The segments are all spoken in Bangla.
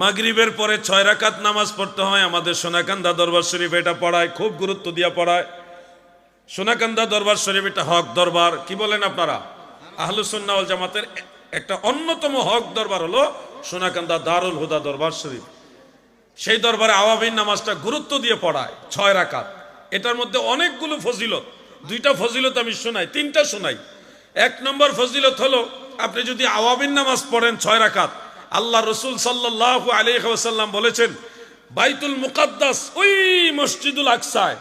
মাগরিবের পরে 6 রাকাত নামাজ পড়তে হয়। আমাদের সোনাকান্দা দরবার শরীফ এটা পড়ায়, খুব গুরুত্ব দিয়া পড়ায়। সোনাকান্দা দরবার শরীফ এটা হক দরবার। কি বলেন আপনারা? আহলুস সুন্নাহ ওয়াল জামাতের একটা অন্যতম হক দরবার হলো সোনাকান্দা দারুল হুদা দরবার শরীফ। সেই দরবারে আওয়াবিন নামাজটা গুরুত্ব দিয়ে পড়ায় 6 রাকাত। এটার মধ্যে অনেকগুলো ফজিলত, 2টা ফজিলত আমি শোনাই, 3টা শোনাই। 1 নম্বর ফজিলত হলো, আপনি যদি আওয়াবিন নামাজ পড়েন 6 রাকাত, আল্লাহ রসুল সাল্লাল্লাহু আলাইহি ওয়াসাল্লাম বলেছেন, বাইতুল মুকাদ্দাস, ওই মসজিদুল আকসায়,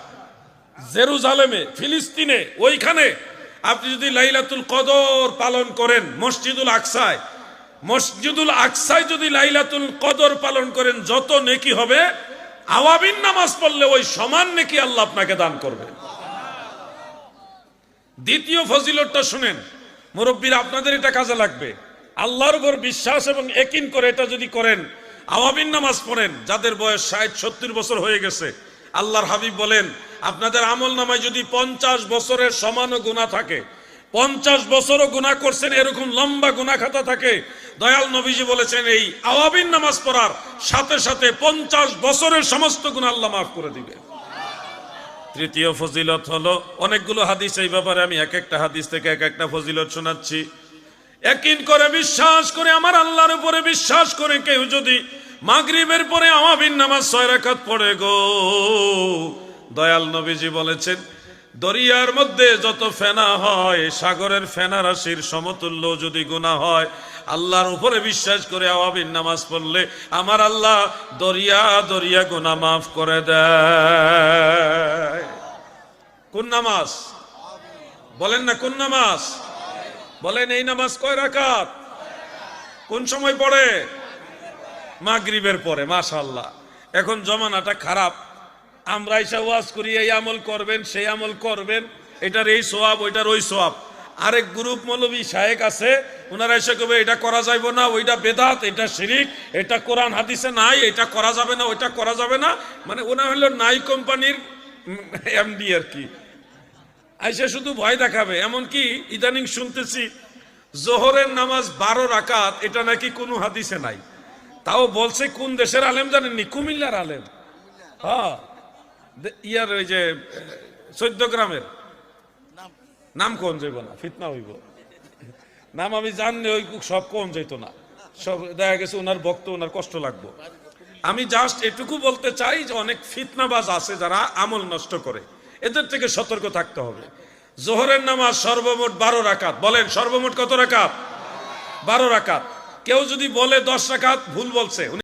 জেরুজালেমে, ফিলিস্তিনে, ওইখানে আপনি যদি লাইলাতুল কদর পালন করেন, মসজিদুল আকসায় যদি লাইলাতুল কদর পালন করেন, যত নেকি হবে আওয়াবিন নামাজ পড়লে ওই সমান নেকি আল্লাহ আপনাকে দান করবে। দ্বিতীয় ফজিলতটা শুনেন মুরব্বীরা, আপনাদের এটা কাজে লাগবে। আল্লাহর উপর বিশ্বাস এবং ইয়াকিন করে এটা যদি করেন, আওয়াবিন নামাজ পড়েন, যাদের বয়স 60-70 বছর হয়ে গেছে, আল্লাহর হাবিব বলেন, আপনাদের আমল নামায় যদি 50 বছরের সমানও গুনাহ থাকে, 50 বছরও গুনাহ করছেন এরকম লম্বা গুনাহ খাতা থাকে, দয়াল নবীজি বলেছেন এই আওয়াবিন নামাজ পড়ার সাথে সাথে 50 বছরের সমস্ত গুনাহ আল্লাহ মাফ করে দিবে। তৃতীয় ফজিলত হলো, অনেকগুলো হাদিস এই ব্যাপারে, আমি এক একটা হাদিস থেকে এক একটা ফজিলত শোনাচ্ছি। ইয়াকিন করে, বিশ্বাস করে, আমার আল্লাহর উপরে বিশ্বাস করে কেউ যদি মাগরিবের পরে আওয়াবিন নামাজ 6 রাকাত পড়ে গো, দয়াল নবীজি বলেছেন, দরিয়ার মধ্যে যত ফেনা হয়, সাগরের ফেনা রাশির সমতুল্য যদি গুনাহ হয়, আল্লাহর উপরে বিশ্বাস করে আওয়াবিন নামাজ পড়লে আমার আল্লাহ দরিয়া দরিয়া গুনাহ মাফ করে দেয়। কোন নামাজ বলেন না? কোন নামাজ বলেন? এই নামাজ কয় রাকাত? কোন সময় পড়ে? মাগরিবের পরে। মাশাআল্লাহ। এখন জমানাটা খারাপ, আমরা এসে ওয়াজ করি, এই আমল করবেন, সেই আমল করবেন, এটার এই সওয়াব, ওইটার ওই সওয়াব। আরেক গ্রুপ মৌলবী শায়েক আছে, ওনারা এসে কবে এটা করা যাবে না, ওইটা বেদাত, এটা শিরিক, এটা কোরআন হাদিসে নাই, এটা করা যাবে না, ওইটা করা যাবে না। মানে ওনা হলো নাই কোম্পানির এমডি আর কি, আইসা শুধু ভয় দেখাবে। এমনকি ইদানিং শুনতেছি জোহরের নামাজ 12 রাকাত, এটা নাকি কোনো হাদিসে নাই। তাও বলছে কোন দেশের আলেম জানেননি? কুমিল্লার আলেম। হ্যাঁ, ইয়ার ওই যে 14 গ্রামের নাম কোন যাইব না, ফিতনা হইব। নাম আমি জানি, ওই সব কোন যাইত না, সব দেখা গেছে ওনার বক্ত, ওনার কষ্ট লাগবে। আমি জাস্ট এটুকু বলতে চাই যে অনেক ফিতনাবাজ আছে যারা আমল নষ্ট করে, এদের থেকে সতর্ক থাকতে হবে। জোহরের নামাজ সর্বমোট 12 রাকাত। বলেন সর্বমোট কত রাকাত? 12 রাকাত। কেউ যদি বলে 10 রাকাত, ভুল বলছে।